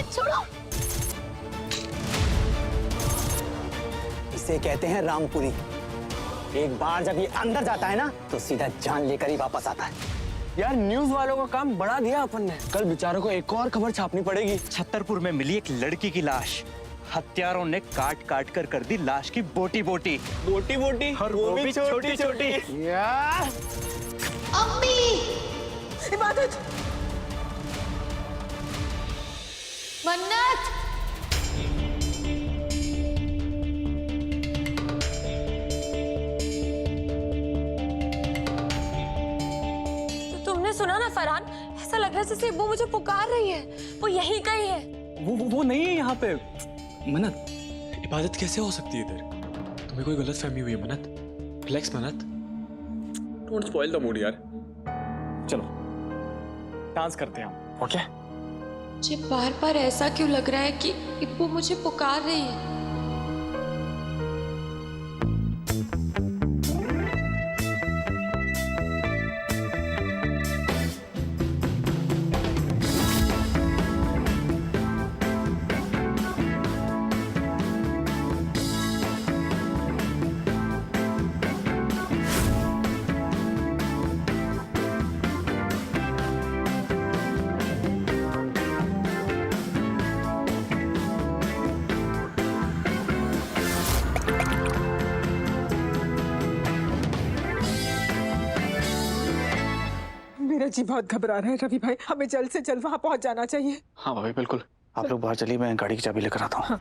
छोड़ो। इसे कहते हैं रामपुरी। एक बार जब ये अंदर जाता है ना तो सीधा जान लेकर ही वापस आता है। यार न्यूज वालों का काम बढ़ा दिया अपन ने। कल बेचारों को एक और खबर छापनी पड़ेगी। छतरपुर में मिली एक लड़की की लाश, हत्यारों ने काट काट कर दी लाश की बोटी बोटी। बोटी बोटी और वो भी छोटी छोटी। यार अम्मी, इबादत, मन्नत, तो तुमने सुना ना फरहान, ऐसा लग रहा है जैसे वो मुझे पुकार रही है। वो यही कहीं है। वो नहीं है यहाँ पे। मन्नत, इबादत कैसे हो सकती है इधर? तुम्हें कोई गलत फहमी हुई है मन्नत? रिलैक्स मन्नत, डोंट स्पॉइल द मूड यार। चलो डांस करते हैं हम, ओके? मुझे बार बार ऐसा क्यों लग रहा है कि इब्बू मुझे पुकार रही है? मेरा जी बहुत घबरा रहा है रवि भाई, हमें जल्द से जल्द वहां पहुंच जाना चाहिए। हाँ भाभी बिल्कुल। आप लोग बाहर चलिए, मैं गाड़ी की चाबी लेकर आता हूँ। हाँ।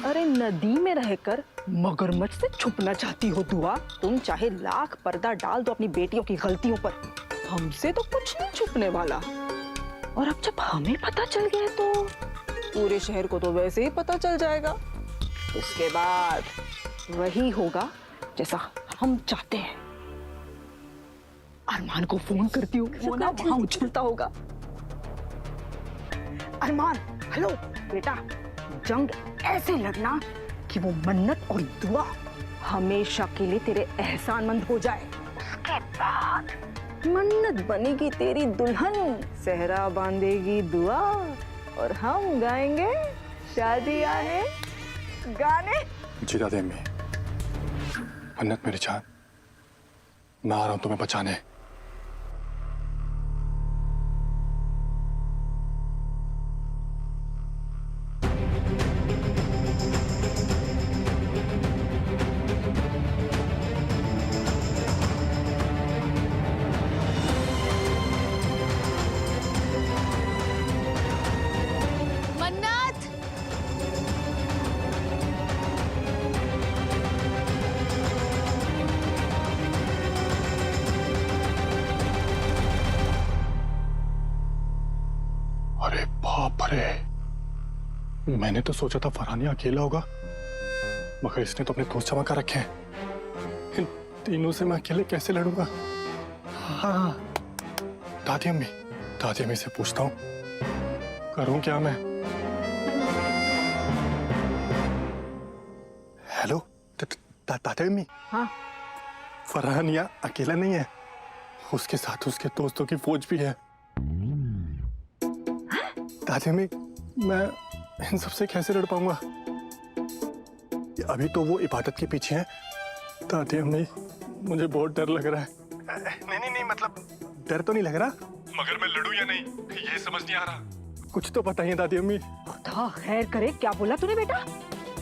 अरे नदी में रहकर मगरमच्छ से छुपना चाहती हो दुआ? तुम चाहे लाख पर्दा डाल दो अपनी बेटियों की गलतियों पर, हमसे तो कुछ नहीं छुपने वाला। और अब जब हमें पता चल गया तो पूरे शहर को तो वैसे ही पता चल जाएगा। उसके बाद वही होगा जैसा हम चाहते हैं। अरमान को फोन करती हूँ, वो ना वहां उछलता होगा। अरमान, हेलो बेटा, जंग ऐसे लड़ना कि वो मन्नत और दुआ हमेशा के लिए तेरे एहसानमंद हो जाए। उसके बाद मन्नत बनेगी तेरी दुल्हन, सेहरा बांधेगी दुआ, और हम गाएंगे शादी आए गाने। जीता दे अम्मी। मन्नत मेरी जान, मैं आ रहा हूं तुम्हें बचाने। मन्नत, अरे बाप रे, मैंने तो सोचा था फरहान अकेला होगा, मगर इसने तो अपने दोस्त जमा कर रखे हैं। इन तीनों से मैं अकेले कैसे लड़ूंगा? हाँ, दादी अम्मी से पूछता हूँ, करूं क्या मैं? हेलो दादी अम्मी। हाँ, फरहान यहाँ अकेला नहीं है, उसके साथ उसके दोस्तों की फौज भी है। दादी अम्मी, मैं इन सबसे कैसे लड़ पाऊंगा? अभी तो वो इबादत के पीछे है। दादी अम्मी, मुझे बहुत डर लग रहा है। नहीं मतलब डर तो नहीं लग रहा, मगर मैं लड़ूं या नहीं ये समझ नहीं आ रहा। कुछ तो बताइए दादी अम्मी। खुदा खैर करे, क्या बोला तूने बेटा?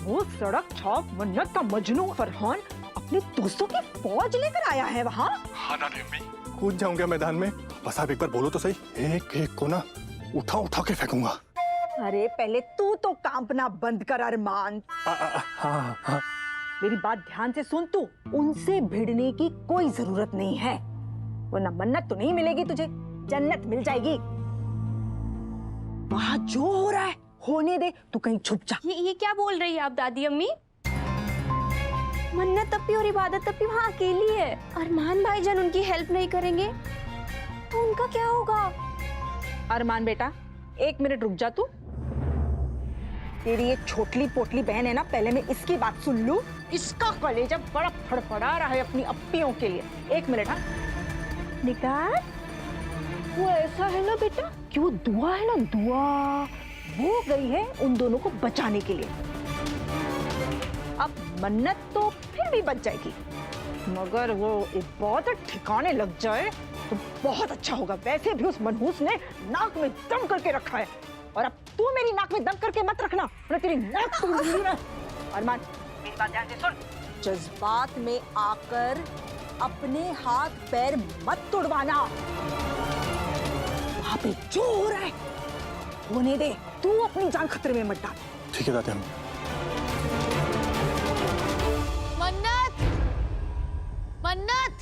वो सड़क छाप मन्नत का मजनू फरहान अपने दोस्तों की फौज लेकर आया है वहाँ? हाँ दादी अम्मी, कूद जाऊंगा मैदान में। बस आप एक बार बोलो तो सही, एक एक को ना उठा के फेंकूंगा। अरे पहले तू तो कांपना बंद कर अरमान। हाँ। मेरी बात ध्यान से सुन, तू उनसे भिड़ने की कोई जरूरत नहीं है, वरना मन्नत तो नहीं मिलेगी तुझे, जन्नत मिल जाएगी। वहाँ जो हो रहा है होने दे, तू कहीं छुप जा। ये क्या बोल रही है आप दादी अम्मी? मन्नत अप्पी और इबादत अप्पी वहाँ अकेली है। अरमान भाईजान उनकी हेल्प नहीं करेंगे तो उनका क्या होगा? अरमान बेटा, एक मिनट रुक जा तू। तेरी ये छोटली पोटली बहन है ना, पहले मैं इसकी बात सुन लूं, इसका कलेजा बड़ा फड़फड़ा रहा है अपनी अप्पियों के लिए। एक मिनट। हाँ निकाल, वो ऐसा है ना बेटा कि वो दुआ है ना, दुआ वो गई है उन दोनों को बचाने के लिए। अब मन्नत तो फिर भी बच जाएगी, मगर वो इबादत ठिकाने लग जाए तो बहुत अच्छा होगा। वैसे भी उस मनहूस ने नाक में दम करके रखा है, और अब तू मेरी नाक में दम करके मत रखना, वरना तेरी नाक तोड़ दूंगी मैं। अरमान, मेरी बात ध्यान से सुन। जज्बात में आकर अपने हाथ पैर मत तोड़वाना। वहां पे जो हो रहा है होने दे, तू अपनी जान खतरे में मत डाल। ठीक है दादी अम्मी। मन्नत, मन्नत,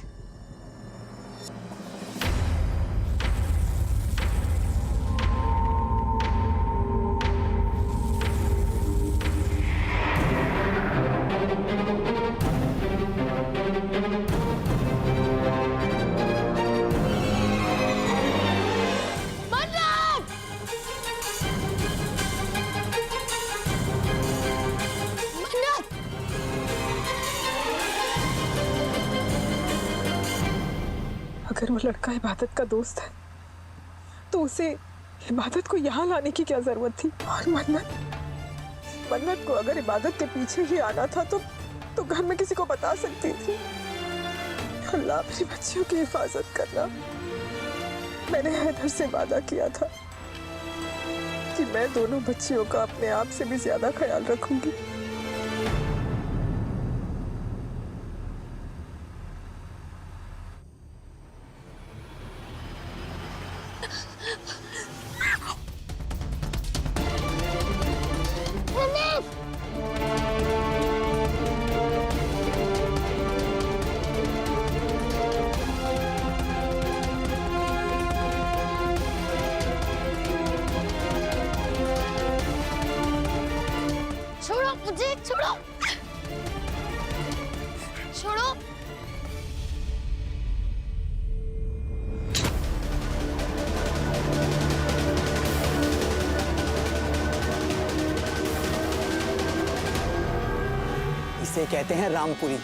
अगर वो लड़का इबादत का दोस्त है तो उसे इबादत को यहाँ लाने की क्या जरूरत थी? और मन्नत को अगर इबादत के पीछे ही आना था तो घर में किसी को बता सकती थी। अल्लाह मेरी बच्चियों की हिफाजत करना। मैंने हैदर से वादा किया था कि मैं दोनों बच्चियों का अपने आप से भी ज्यादा ख्याल रखूंगी। छोड़ो मुझे, छोड़ो, छोड़ो। इसे कहते हैं रामपुरी।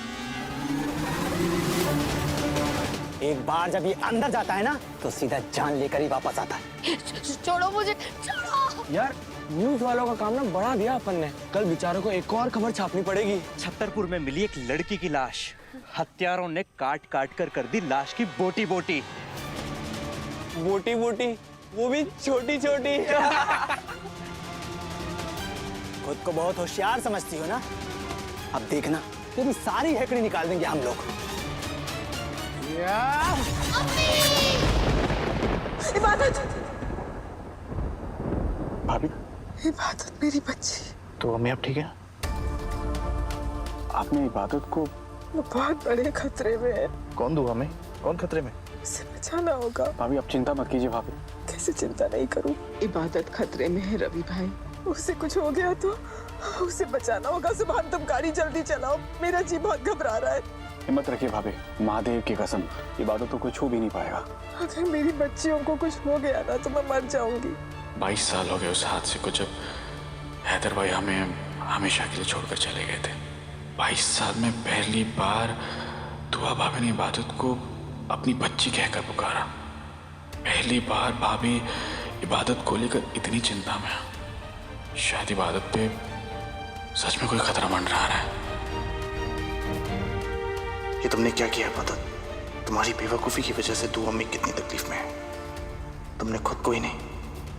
एक बार जब ये अंदर जाता है ना तो सीधा जान लेकर ही वापस आता है। छोड़ो मुझे, छोड़ो। यार न्यूज वालों का काम ना बढ़ा दिया अपन ने। कल बेचारों को एक और खबर छापनी पड़ेगी। छतरपुर में मिली एक लड़की की लाश, हत्यारों ने काट काट कर दी लाश की बोटी बोटी। बोटी बोटी, वो भी छोटी छोटी। खुद को बहुत होशियार समझती हो ना? अब देखना तेरी सारी हैकड़ी निकाल देंगे हम लोग। इबादत, भाभी इबादत मेरी बच्ची। तो अम्मी अब ठीक है? आपने इबादत को वो बहुत बड़े खतरे में है। कौन दुआ में? कौन खतरे में? उसे बचाना होगा। भाभी आप चिंता मत कीजिए। भाभी कैसे चिंता नहीं करूं? इबादत खतरे में है रवि भाई। उसे कुछ हो गया तो उसे बचाना होगा। सुभान तुम गाड़ी जल्दी चलाओ, मेरा जी बहुत घबरा रहा है। हिम्मत रखिए भाभी, महादेव की कसम इबादत को कोई छू भी नहीं पाएगा। अगर मेरी बच्चियों को कुछ हो गया ना तो मैं मर जाऊंगी। 22 साल हो गए उस हादसे को जब हैदर भाई हमें हमेशा के लिए छोड़कर चले गए थे। 22 साल में पहली बार दुआ भाभी ने इबादत को अपनी बच्ची कहकर पुकारा। पहली बार भाभी इबादत को लेकर इतनी चिंता में। शायद इबादत पे सच में कोई खतरा मंडरा रहा है। ये तुमने क्या किया इबादत? तुम्हारी बेवकूफ़ी की वजह से दुआ में कितनी तकलीफ में है। तुमने खुद को ही नहीं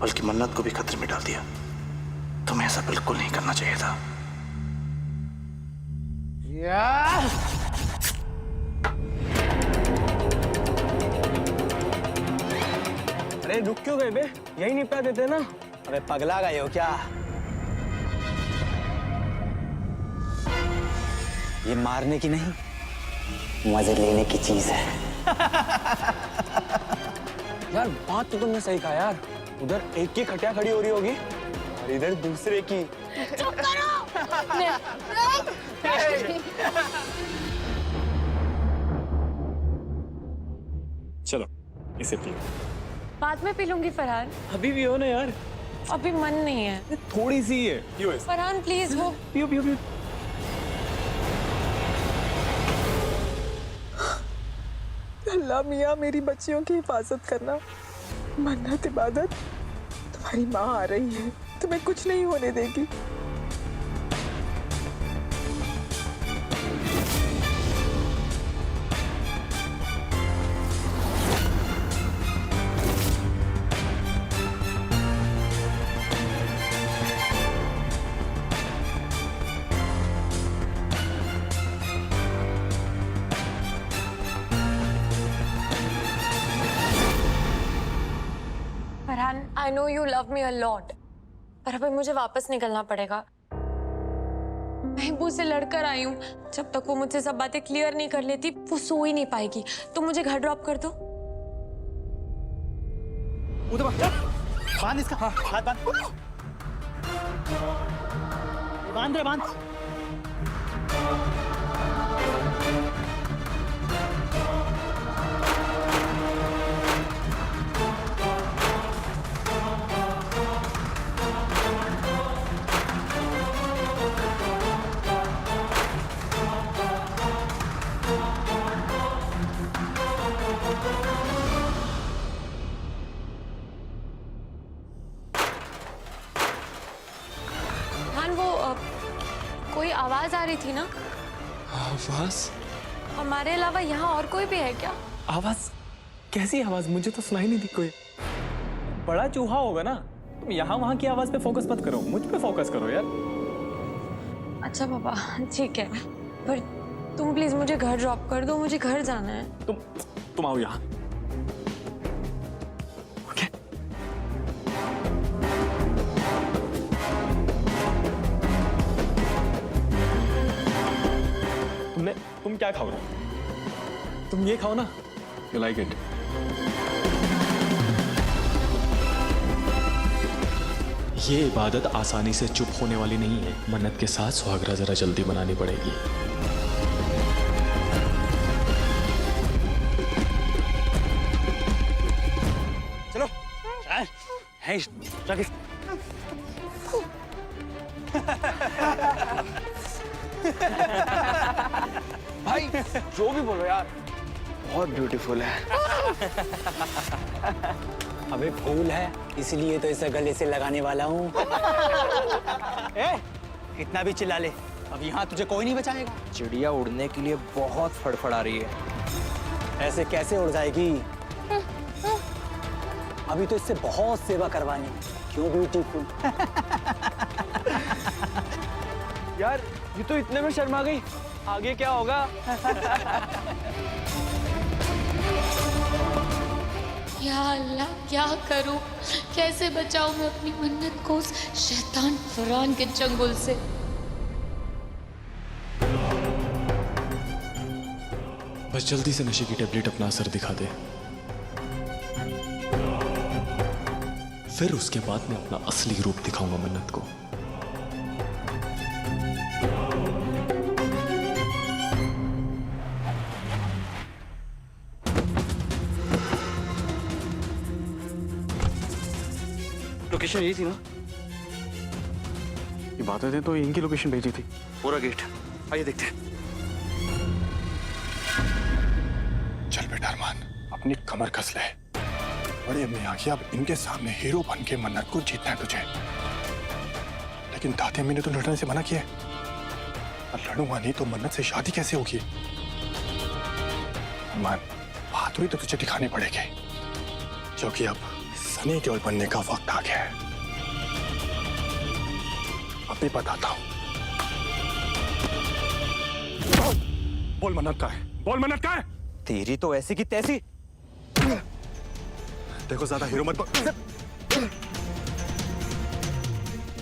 बल्कि मन्नत को भी खतरे में डाल दिया। तुम्हें ऐसा बिल्कुल नहीं करना चाहिए था। अरे रुक क्यों गए बे? यही निपटा देते ना। अबे पगला गए हो क्या? ये मारने की नहीं, मजे लेने की चीज है। यार बात तो तुमने सही कहा यार। उधर एक की खटिया खड़ी हो रही होगी और इधर दूसरे की। चुप करो। चलो इसे पियो। बाद में पी लूंगी फरहान। अभी भी हो ना यार। अभी मन नहीं है। थोड़ी सी है। फरहान प्लीज वो पियो पियो पियो। अल्लाह मियाँ मेरी बच्चियों की हिफाजत करना। मन्नत इबादत, तुम्हारी माँ आ रही है, तुम्हें कुछ नहीं होने देगी। Farhan, I know you love me a lot, पर अभी मुझे वापस निकलना पड़ेगा। मैं हिब्बू से लड़कर आई हूँ। जब तक वो मुझसे सब बातें क्लियर नहीं कर लेती, वो सो ही नहीं पाएगी। तो मुझे घर ड्रॉप कर दो। बांध इसका, हाथ बांध, बांध रे बांध। कोई आवाज आ रही थी ना? आवाज? हमारे अलावा यहाँ और कोई भी है क्या? आवाज? कैसी आवाज? मुझे तो सुनाई नहीं दी कोई। बड़ा चूहा होगा ना। तुम यहाँ वहाँ की आवाज पे फोकस मत करो, मुझ पे फोकस करो यार। अच्छा पापा, ठीक है, पर तुम प्लीज मुझे घर ड्रॉप कर दो, मुझे घर जाना है। तुम आओ यहाँ। ओके? तुम क्या खाओ? तुम ये खाओ ना, यू लाइक इट। ये इबादत आसानी से चुप होने वाली नहीं है। मन्नत के साथ सुहागरा जरा जल्दी बनानी पड़ेगी। चलो है भाई जो भी बोलो यार, बहुत ब्यूटीफुल है। अबे फूल है इसलिए तो इसे गले से लगाने वाला हूँ। इतना भी चिल्ला ले, अब यहाँ तुझे कोई नहीं बचाएगा। चिड़िया उड़ने के लिए बहुत फड़फड़ा रही है। ऐसे कैसे उड़ जाएगी? अभी तो इससे बहुत सेवा करवानी। क्यों ब्यूटीफुल? यार ये तो इतने में शर्मा गई, आगे क्या होगा? या अल्लाह, क्या करूं? कैसे बचाऊं मैं अपनी मन्नत को उस शैतान फरहान के चंगुल से? बस जल्दी से नशे की टेबलेट अपना असर दिखा दे, फिर उसके बाद मैं अपना असली रूप दिखाऊंगा मन्नत को। लोकेशन यही थी ना? ये बातें थे तो इनकी लोकेशन भेजी थी। पूरा गेट, आइए देखते हैं। चल बेटा अरमान, अपनी कमर कस ले। बड़े मियाँ की अब इनके सामने हीरो बन के मन्नत को जीतना है तुझे। लेकिन दादी अम्मी ने तो लड़ने से मना किया है। और लड़ूंगा नहीं तो मन्नत से शादी कैसे होगी? अरमान, बहादुरी तो तुझे दिखानी पड़ेगी, क्योंकि अब सनी देओल बनने का वक्त आ गया है। अभी बताता हूँ। बोल मन्नत का है, बोल मन्नत का है। तेरी तो ऐसी की तैसी। देखो ज्यादा हीरो मत बनो।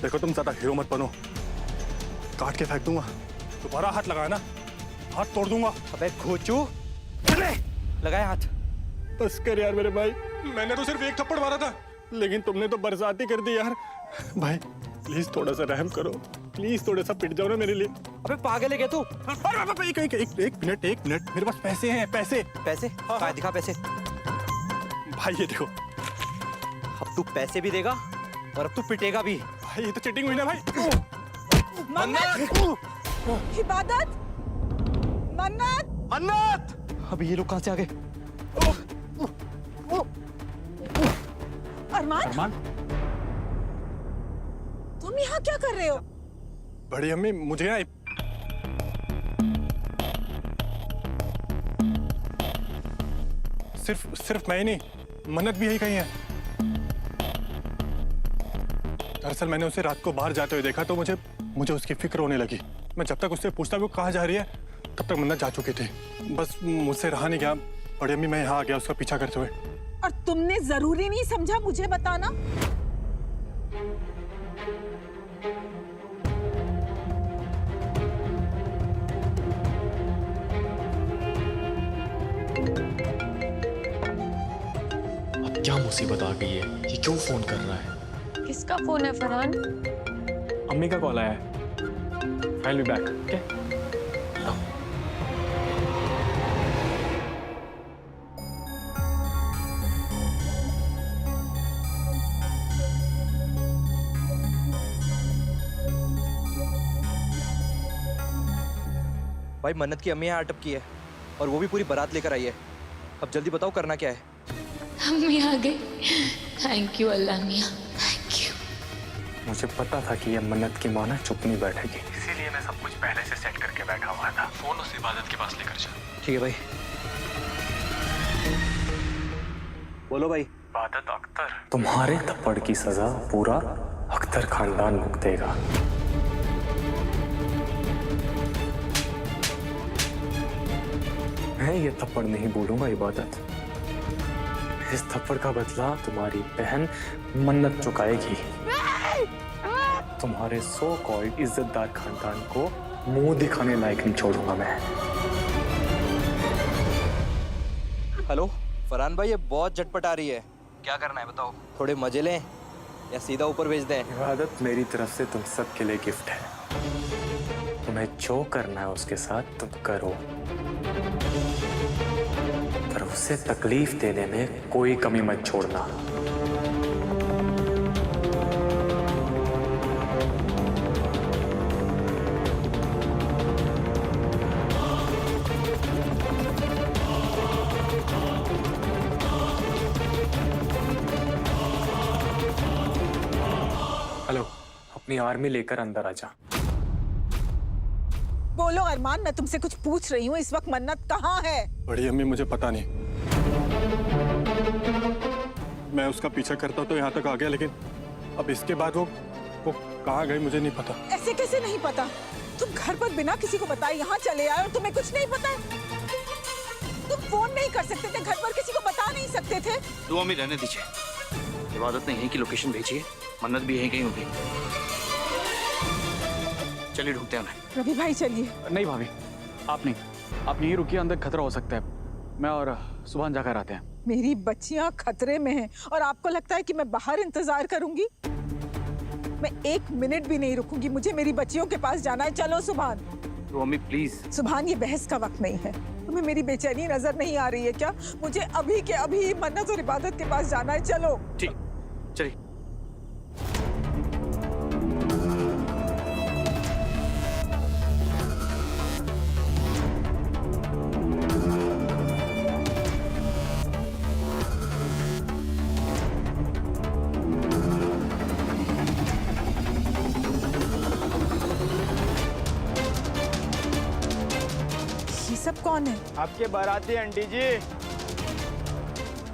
देखो तुम ज्यादा हीरो मत बनो, काट के फेंक दूंगा। दोबारा हाथ लगाया ना, हाथ तोड़ दूंगा। अबे खोचू, लगाया हाथ। बस कर यार मेरे भाई, मैंने तो सिर्फ एक थप्पड़ मारा था, लेकिन तुमने तो बरसाती कर दी यार। भाई प्लीज थोड़ा सा रहम करो, प्लीज थोड़ा सा पिट जाओ ना मेरे लिए। अबे पागल है क्या तू? एक मिनट, मेरे पास पैसे हैं, पैसे। पैसे? हाँ, दिखा पैसे। भाई ये देखो। अब तू पैसे भी देगा और अब तू पिटेगा भी। भाई ये तो चीटिंग हुई ना भाई। इबादत, मन्नत, मन्नत! अभी ये लोग कहाँ से आ गए? अरमान, अरमान, तुम यहाँ क्या कर रहे हो? बड़ी अम्मी मुझे यहाँ सिर्फ मैं ही नहीं, मन्नत भी यही कही है। दरअसल मैंने उसे रात को बाहर जाते हुए देखा तो मुझे उसकी फिक्र होने लगी। मैं जब तक उससे पूछता वो कहाँ जा रही है तब तक मन्नत जा चुकी थी। बस मुझसे रहा नहीं गया। बड़ी अम्मी मैं यहाँ आ गया उसका पीछा करते हुए। और तुमने जरूरी नहीं समझा मुझे बताना? अब क्या मुसीबत आ गई है? ये क्यों फोन कर रहा है? किसका फोन है फरहान? अम्मी का कॉल आया है। I'll be back, okay? भाई मन्नत की अम्मी यहाँ अटक की है और वो भी पूरी बारात लेकर आई है। अब जल्दी बताओ करना क्या है? अम्मी आ गई। थैंक यू अल्लाह मियाँ, थैंक यू। मुझे पता था कि ये मन्नत की माँ ना चुप नहीं बैठेगी, इसीलिए मैं सब कुछ पहले से सेट करके बैठा हुआ था। फोन उस इबादत के पास लेकर जा। ठीक है भाई। बोलो भाई। इबादत अख्तर, तुम्हारे थप्पड़ की सजा पूरा अख्तर खानदान भुगतेगा। मैं ये थप्पड़ नहीं बोलूंगा इबादत। इस थप्पड़ का बदला तुम्हारी बहन मन्नत चुकाएगी। तुम्हारे सो कॉल्ड इज्जतदार खानदान को मुंह दिखाने लायक नहीं छोड़ूंगा मैं। हेलो फरहान भाई, ये बहुत झटपट आ रही है। क्या करना है बताओ? थोड़े मजे लें या सीधा ऊपर भेज दें? इबादत मेरी तरफ से तुम सबके लिए गिफ्ट है। तुम्हें जो करना है उसके साथ तुम करो, पर उसे तकलीफ देने में कोई कमी मत छोड़ना। हेलो, अपनी आर्मी लेकर अंदर आजा। बोलो अरमान, मैं तुमसे कुछ पूछ रही हूँ। इस वक्त मन्नत कहाँ है? बड़ी अम्मी मुझे पता नहीं। मैं उसका पीछा करता तो यहाँ तक आ गया, लेकिन अब इसके बाद वो कहाँ गई मुझे नहीं पता। ऐसे कैसे नहीं पता? तुम घर पर बिना किसी को बताए यहाँ चले आए और तुम्हें कुछ नहीं पता? तुम फोन नहीं कर सकते थे? घर पर किसी को बता नहीं सकते थे? दुआ में रहने दीजिए। इबादत ने यहीं की लोकेशन भेजी है, मन्नत भी यहीं कहीं होगी। चलिए ढूंढते हैं उन्हें। रवि भाई चलिए। नहीं भाभी, आप यहीं रुकिए, अंदर खतरा हो सकता है। मैं और सुभान जाकर आते हैं। मेरी बच्चियां खतरे में हैं और आपको लगता है कि मैं बाहर इंतजार करूंगी? मैं 1 मिनट भी नहीं रुकूंगी। मुझे मेरी बच्चियों के पास जाना है। चलो सुभान। तो अम्मी प्लीज। सुभान, ये बहस का वक्त नहीं है। तुम्हें मेरी बेचैनी नजर नहीं आ रही है क्या? मुझे अभी के अभी मन्नत और इबादत के पास जाना है। चलो। ठीक, चलिए। सब कौन है? आपके बाराती आंटी जी।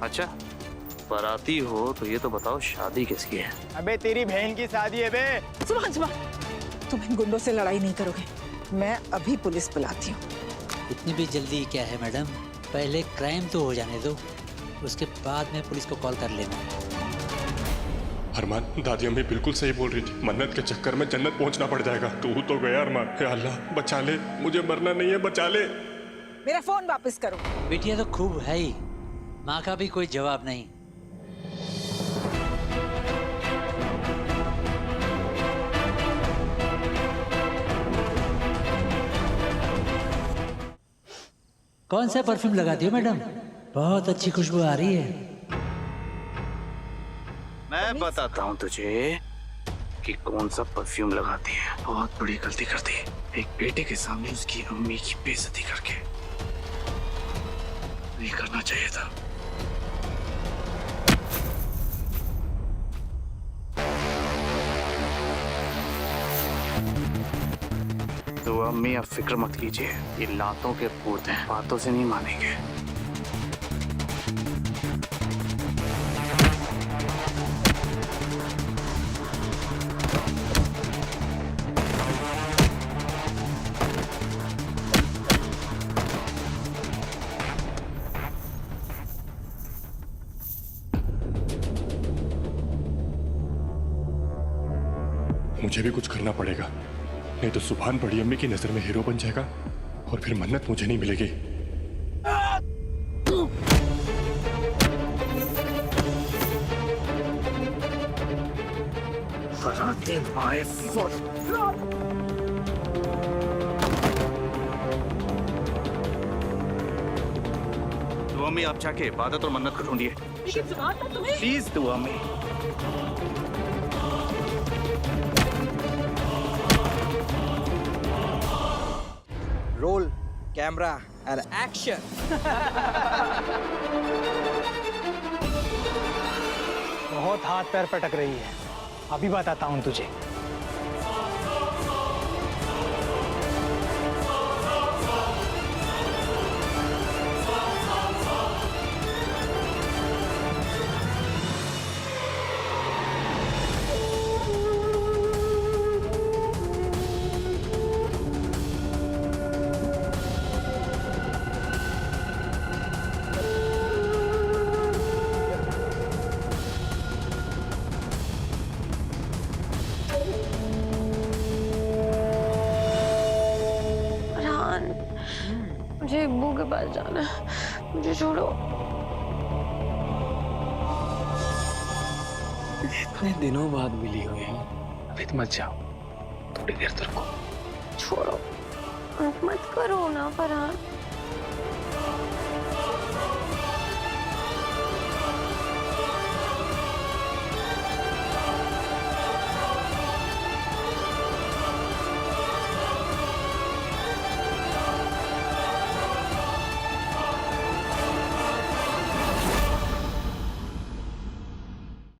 अच्छा, बाराती हो तो ये तो बताओ शादी किसकी है? अबे तेरी बहन की शादी है बे। सुभान, तुम इन गुंडों से लड़ाई नहीं करोगे। मैं अभी पुलिस बुलाती हूँ। इतनी भी जल्दी क्या है मैडम? पहले क्राइम तो हो जाने दो, उसके बाद में पुलिस को कॉल कर लेना। अरमान, दादी अम्मी बिल्कुल सही बोल रही थी। मन्नत के चक्कर में जन्नत पहुंचना पड़ जाएगा। तू तो गया अरमान। हे अल्लाह, बचा ले, मुझे मरना नहीं है, बचा ले। मेरा फोन वापस करो। बेटियां तो खूब है ही, माँ का भी कोई जवाब नहीं। कौन सा परफ्यूम लगाती हो मैडम? बहुत अच्छी खुशबू आ रही है। मैं बताता हूँ तुझे कि कौन सा परफ्यूम लगाती है। बहुत बड़ी गलती करती है, एक बेटे के सामने उसकी अम्मी की बेइज्जती करके। नहीं करना चाहिए था। तो अम्मी अब फिक्र मत कीजिए, ये लातों के पूत हैं, बातों से नहीं मानेंगे। मुझे भी कुछ करना पड़ेगा, नहीं तो सुभान बड़ी अम्मी की नजर में हीरो बन जाएगा और फिर मन्नत मुझे नहीं मिलेगी। दुआ में आप जाके इबादत और मन्नत को ढूंढिए। प्लीज दुआ में। Roll camera and action. बहुत हाथ पैर पटक रही है, अभी बताता हूं तुझे। मुझे अब्बू के पास जाना है, मुझे छोड़ो। इतने दिनों बाद मिली हुई है, अभी तो मत जाओ, थोड़ी देर तो रुको। छोड़ो, मत करो ना फरहान।